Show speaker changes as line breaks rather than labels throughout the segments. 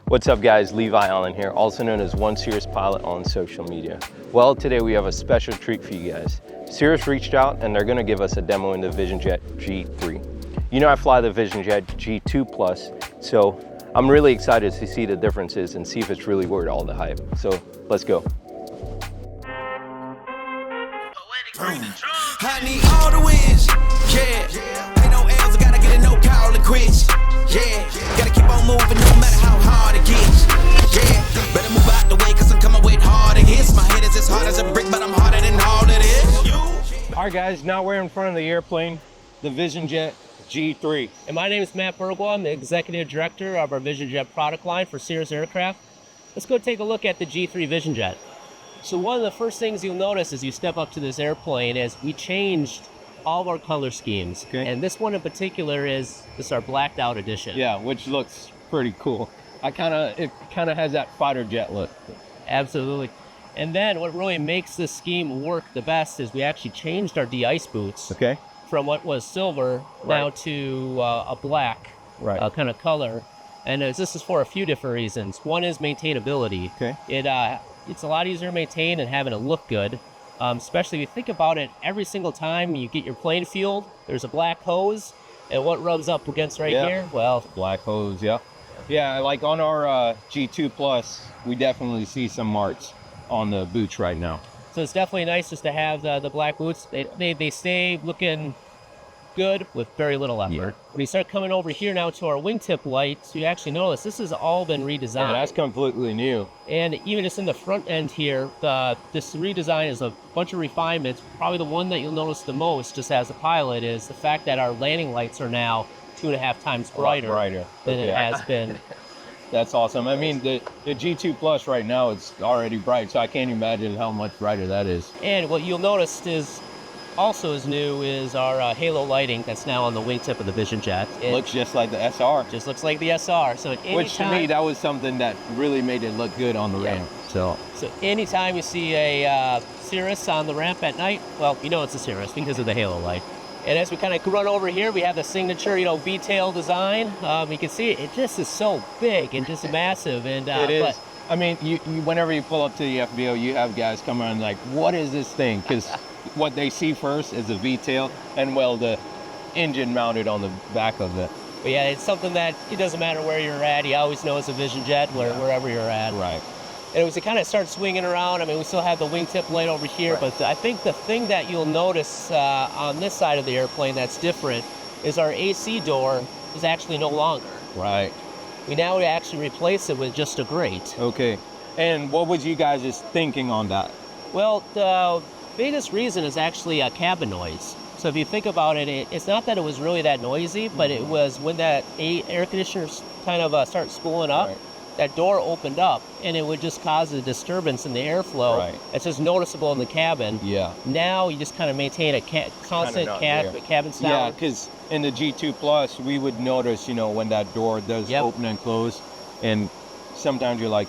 What's up guys, Levi Allen here, also known as One Cirrus Pilot on social media. Well, today we have a special treat for you guys. Cirrus reached out and they're gonna give us a demo in the VisionJet G3. You know I fly the VisionJet G2 Plus, so I'm really excited to see the differences and see if it's really worth all the hype. So let's go.
I need all the wins, yeah. Ain't no L's, I gotta get a no call and quits, yeah. Gotta keep on moving no matter how hard it gets, yeah. Better move out the way cause I'm coming with harder hits. My head is as hard as a brick, but I'm harder than all of this.
All right guys, now we're in front of the airplane, the VisionJet G3.
And my name is Matt Burgwell. I'm the Executive Director of our VisionJet product line for Cirrus Aircraft. Let's go take a look at the G3 VisionJet. So one of the first things you'll notice as you step up to this airplane is we changed all of our color schemes.
Okay.
And this one in particular is our blacked out edition.
Yeah, which looks pretty cool. It kind of has that fighter jet look.
Absolutely. And then what really makes this scheme work the best is we actually changed our de-ice boots.
Okay.
From what was silver now to a black kind of color. And this is for a few different reasons. One is maintainability.
Okay.
It's a lot easier to maintain and having it look good. Especially if you think about it, every single time you get your plane fueled, there's a black hose. And what rubs up against here? Well,
black hose, yeah. Yeah, like on our G2 Plus, we definitely see some marks on the boots right now.
So it's definitely nice just to have the black boots. They stay looking good with very little effort.
Yeah.
When you start coming over here now to our wingtip lights, you actually notice this has all been redesigned.
Yeah, that's completely new.
And even just in the front end here, this redesign is a bunch of refinements. Probably the one that you'll notice the most, just as a pilot, is the fact that our landing lights are now 2.5 times brighter than it has been.
That's awesome. I mean, the G2 Plus right now, it's already bright, so I can't imagine how much brighter that is.
And what you'll notice is also is new is our halo lighting that's now on the wingtip of the VisionJet.
It looks just like the SR.
Just looks like the SR. So
which to me, that was something that really made it look good on the ramp. So
anytime you see a Cirrus on the ramp at night, well, you know it's a Cirrus because of the halo light. And as we kind of run over here, we have the signature, V-tail design. You can see it just is so big and just massive. And
it is. I mean, you whenever you pull up to the FBO, you have guys come around like, what is this thing? Because what they see first is a V-tail and, well, the engine mounted on the back of it.
But yeah, it's something that it doesn't matter where you're at. You always know it's a VisionJet wherever you're at.
Right.
And as we kind of start swinging around, I mean, we still have the wingtip light over here, but I think the thing that you'll notice on this side of the airplane that's different is our AC door is actually no longer.
Right.
We now actually replace it with just a grate.
Okay. And what was you guys' thinking on that?
Well, the biggest reason is actually cabin noise. So if you think about it, it's not that it was really that noisy, but it was when that air conditioners kind of start spooling up, that door opened up, and it would just cause a disturbance in the airflow.
Right.
It's just noticeable in the cabin.
Yeah.
Now you just kind of maintain a constant cabin style.
Yeah, because in the G2 Plus, we would notice, when that door does open and close, and sometimes you're like,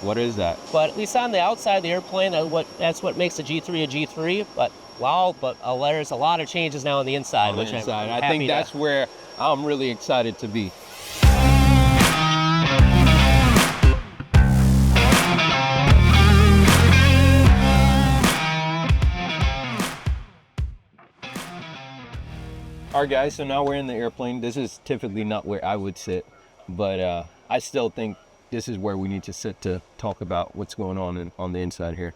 what is that?
But at least on the outside of the airplane, that's what makes the G3 a G3. But there's a lot of changes now on the inside.
I think that's where I'm really excited to be. All right, guys, so now we're in the airplane. This is typically not where I would sit, but I still think this is where we need to sit to talk about what's going on the inside here.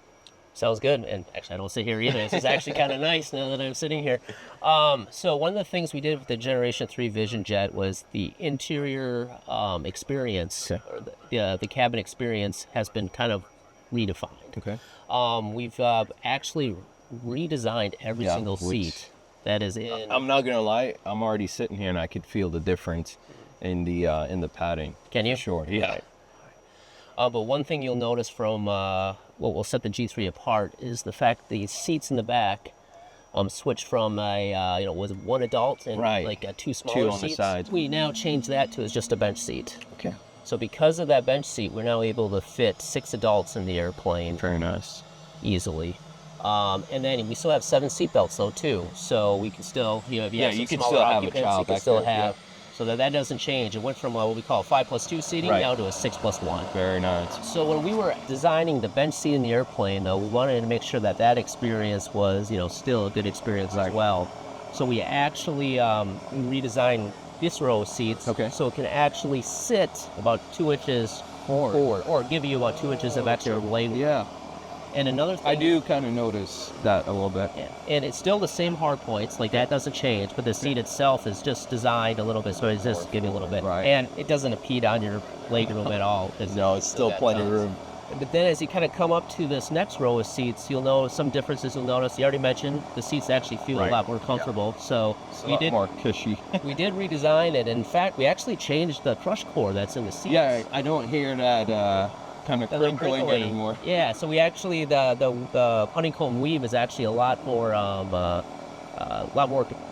Sounds good. And actually, I don't sit here either. This is actually kind of nice now that I'm sitting here. So one of the things we did with the Generation 3 VisionJet was the interior experience, or the cabin experience has been kind of redefined.
Okay.
We've actually redesigned every single seat. That is in.
I'm not gonna lie. I'm already sitting here, and I could feel the difference in the padding.
Can you?
Sure. Yeah.
But one thing you'll notice from what will set the G3 apart is the fact the seats in the back switched from was one adult and two smaller
on
seats.
The sides.
We now changed that to just a bench seat.
Okay.
So because of that bench seat, we're now able to fit 6 adults in the airplane.
Very nice.
Easily. And then we still have 7 seatbelts though too, so we can still, if you have some
you can
smaller
still have a
occupants,
child
you can
back
still
there,
have so that doesn't change. It went from what we call 5+2 seating now to a 6+1.
Very nice.
So when we were designing the bench seat in the airplane, though, we wanted to make sure that experience was, still a good experience as well. So we actually redesigned this row of seats so it can actually sit about 2 inches forward, or give you about 2 inches of extra leg.
Yeah.
And another thing,
I do kind of notice that a little bit.
And it's still the same hard points, like that doesn't change, but the seat itself is just designed a little bit, so it's just give you a little bit.
Right.
And it doesn't impede on your leg room at all.
No, it's still plenty of room.
But then as you kind of come up to this next row of seats, you'll notice some differences. You'll notice, you already mentioned, the seats actually feel a lot more comfortable. So
we did more cushy.
We did redesign it. In fact, we actually changed the crush core that's in the seat.
Yeah, I don't hear that kind of crinkling anymore.
Yeah, so we actually, the honeycomb weave is actually a lot more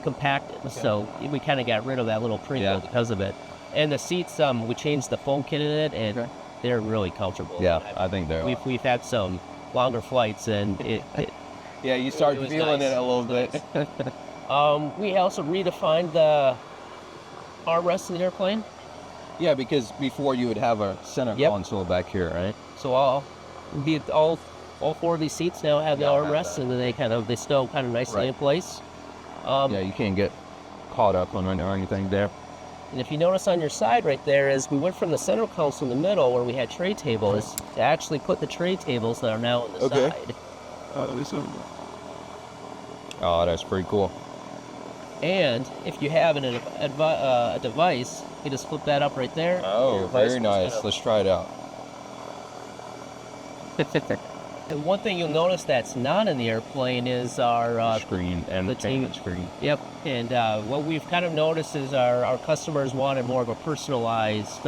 compacted. So we kind of got rid of that little crinkle because of it. And the seats, we changed the foam kit in it, and they're really comfortable.
Yeah, I think they're.
We've had some longer flights, and
yeah, you start feeling it a little bit.
We also redefined the armrest in the airplane.
Yeah, because before you would have a center console back here, right?
So all 4 of these seats now have the armrests, and then they stow kind of nicely in place.
Yeah, you can't get caught up on or anything there.
And if you notice on your side right there is we went from the center console in the middle where we had tray tables to actually put the tray tables that are now on the side.
Oh, that's pretty cool.
And if you have a device, you just flip that up right there.
Oh, very nice. Let's try it out.
And one thing you'll notice that's not in the airplane is our
screen and the TV screen.
Yep. And what we've kind of noticed is our customers wanted more of a personalized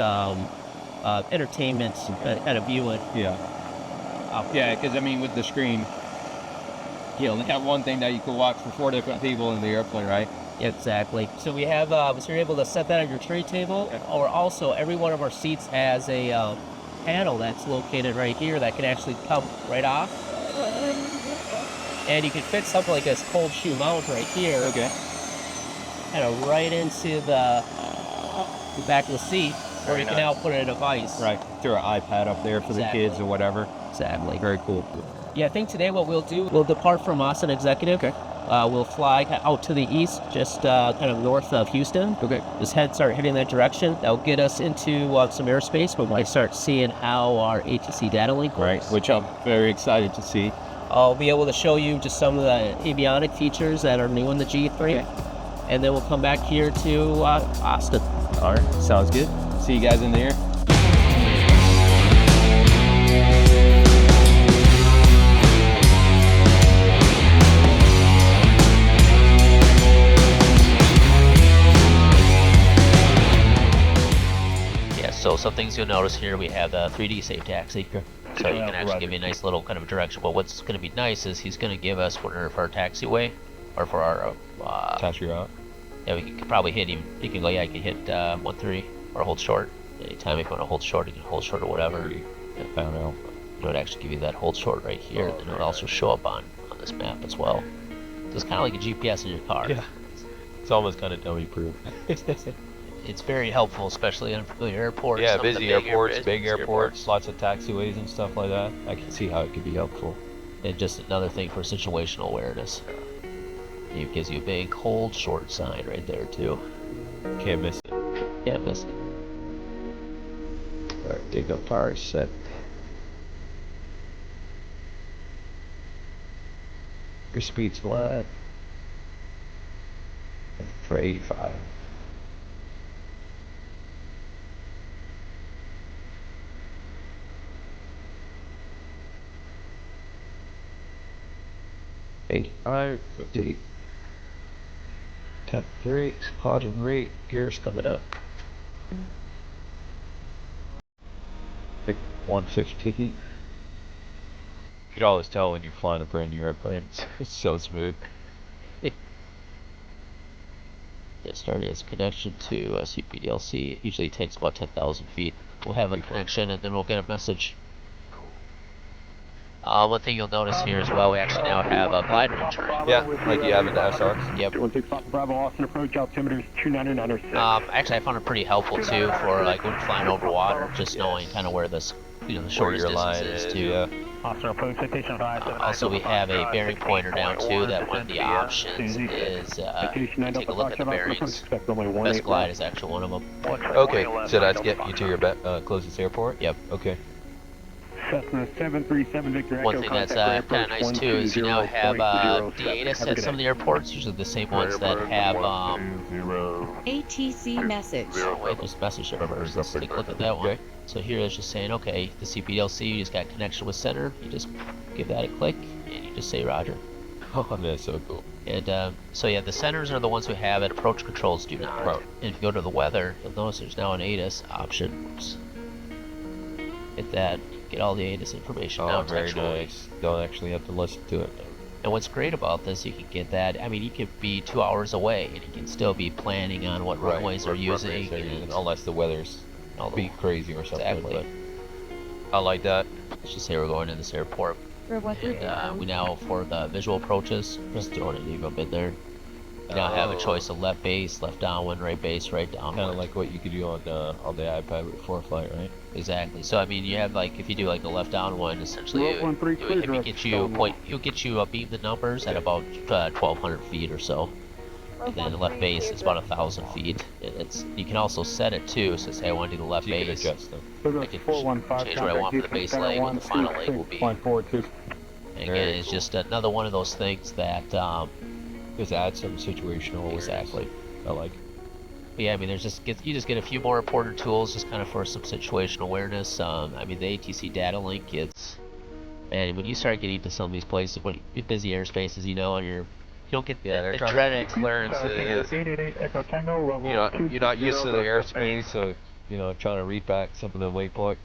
entertainment kind of viewing.
Yeah. Yeah, because I mean, with the screen, you only have one thing that you can watch for 4 different people in the airplane, right?
Exactly. So we have, so you're able to set that on your tray table, or also every one of our seats has a panel that's located right here that can actually come right off. And you can fit something like this cold shoe mount right here.
Okay.
Kind of right into the back of the seat, where you can now put in a device.
Right. Throw an iPad up there for the kids or whatever.
Exactly.
Very cool.
Yeah, I think today what we'll do, we'll depart from Austin Executive. Okay. We'll fly out to the east, just kind of north of Houston. Okay. Just start heading that direction. That'll get us into some airspace where we might start seeing how our ATC data link works.
Right, which I'm very excited to see.
I'll be able to show you just some of the avionic features that are new in the G3. Okay. And then we'll come back here to Austin.
All right, sounds good. See you guys in the air.
So some things you'll notice here, we have the 3D safe taxi. So you can actually give you a nice little kind of direction. But what's going to be nice is he's going to give us for our taxiway, or for our
taxi route.
Yeah, we could probably hit him. You can go, yeah, you can hit 1-3 or hold short. Anytime if you want to hold short, you can hold short or whatever.
Found out.
It would actually give you that hold short right here, and it would also show up on this map as well. So it's kind of like a GPS in your car.
Yeah. It's almost kind of dummy proof.
It's very helpful, especially in familiar airports.
Yeah, busy airports, big airports, lots of taxiways and stuff like that. I can see how it could be helpful.
And just another thing for situational awareness. It gives you a big hold short sign right there too.
Can't miss it.
Can't miss it.
Alright, Takeoff power set. Your speed's flat. For 85. Deep. Tap brakes, pod rate, gears coming up. Pick 150. You can always tell when you're flying a brand new airplane. It's so smooth.
Get started as connection to CPDLC. It usually takes about 10,000 feet. We'll have a connection and then we'll get a message. One thing you'll notice here as well, we actually now have a glide range.
Yeah, like you have in the SRs.
Yep.
165 Bravo, Austin approach, altimeter is 299.06.
Actually, I found it pretty helpful too for like when flying over water, just knowing kind of where this, the shortest distance is too.
Yeah.
Austin approach, citation 5.
Also, we have a bearing pointer down too. That one of the options is take a look at the bearings. Best glide is actually one of them.
Okay, so that's getting you to your closest airport?
Yep.
Okay.
Cessna 737 Victor
One thing that's kind of nice too is you now have D8s at some of the airports, usually the same ones that have
ATC message.
wait, there's message numbers. Let's take a look at that one.
Okay.
So here it's just saying, okay, the CPDLC, you just got connection with center. You just give that a click, and you just say Roger.
Oh, that's so cool.
And so yeah, the centers are the ones who have it. Approach controls do not.
Right.
And if you go to the weather, you'll notice there's now an ATIS option. Oops. Hit that, get all the ATIS information
Oh,
out
very
textually.
nice. Don't actually have to listen to it.
And what's great about this, you can get that. I mean, you could be 2 hours away, and you can still be planning on what runways they're using. And
unless the weather's
all the-
be crazy or something.
Exactly.
But I like that.
Let's just say we're going to this airport. And we now, for the visual approaches, just throwing an EVO bit there. You now have a choice of left base, left downwind, right base, right downwind.
Kind of like what you could do on the iPad with ForeFlight, right?
Exactly. So I mean, you have like if you do like the left downwind, essentially it would get you it'll get you beam the numbers at about 1,200 feet or so. And then the left base is about 1,000 feet. It's you can also set it too. So say I want to do the left
So you can
base.
adjust them.
I can change what I want for the base leg, what the final leg will be. And again, it's just another one of those things that
Just add some situational awareness.
exactly.
I like.
Yeah, I mean, there's you just get a few more important tools just kind of for some situational awareness. I mean, the ATC data link, man, when you start getting to some of these places, when you're busy airspaces, you don't get the dreaded clearances.
You're not used to the airspace, so trying to read back some of the waypoints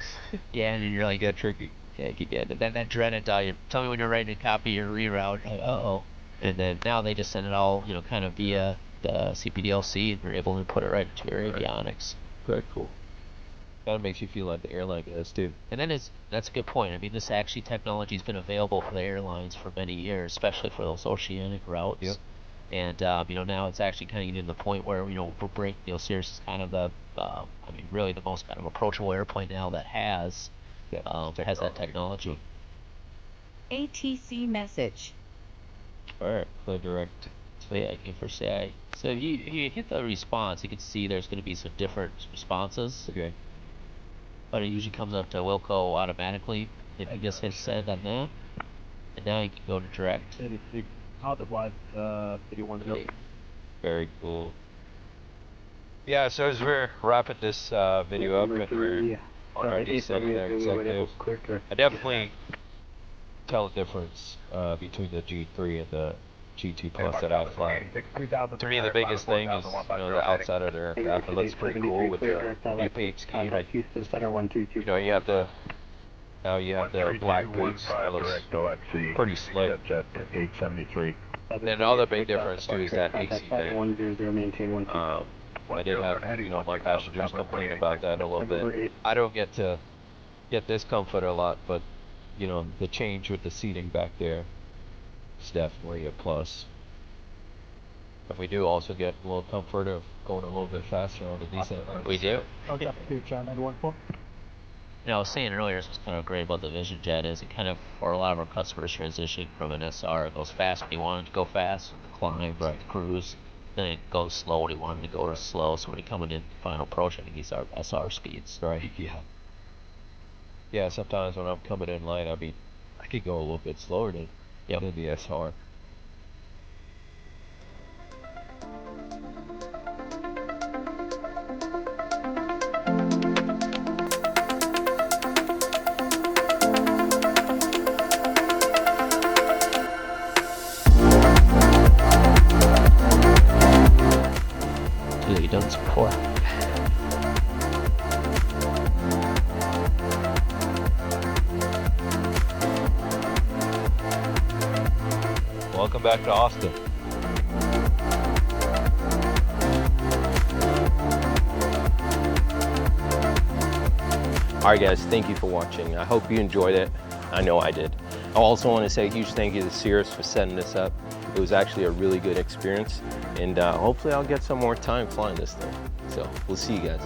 Yeah, and you're like,
get tricky.
yeah, you get that dreaded. Tell me when you're ready to copy your reroute. Like, uh-oh. And then now they just send it all, kind of via the CPDLC, and you're able to put it right into your avionics.
Very cool. Kind of makes you feel like the airline does too.
And then that's a good point. I mean, this actually technology's been available for the airlines for many years, especially for those oceanic routes.
Yep.
And now it's actually kind of getting to the point where we're breaking. Cirrus is kind of really the most kind of approachable airplane now that has that technology.
ATC message.
Alright, play direct.
So yeah, you can first say. So if you hit the response, you can see there's going to be some different responses.
Okay.
But it usually comes up to Wilco automatically if you just hit send on that. And now you can go to direct.
Very cool. Yeah, so as we're wrapping this video up and we're on our descent there, executive, I definitely tell the difference between the G3 and the G2 Plus that I fly. To me, the biggest thing is the outside of the aircraft. It looks pretty cool with the UPH key. You have the black boots. That looks pretty slick. And then the other big difference too is that AC thing. I did have my passengers complain about that a little bit. I don't get to get this comfort a lot, but the change with the seating back there is definitely a plus. But we do also get a little comfort of going a little bit faster on the descent.
We do. Okay. I was saying earlier, what's kind of great about the Vision Jet is it kind of, for a lot of our customers transitioning from an SR, it goes fast when you want it to go fast, the climb, right, the cruise, then it goes slow when you want it to go to slow, so when you're coming in final approach, I think these are SR speeds.
Right, yeah. Yeah, sometimes when I'm coming in line, I could go a little bit slower than the SR.
You've done this before.
Welcome back to Austin. Alright guys, thank you for watching. I hope you enjoyed it. I know I did. I also want to say a huge thank you to Cirrus for setting this up. It was actually a really good experience, and hopefully I'll get some more time flying this thing. So we'll see you guys.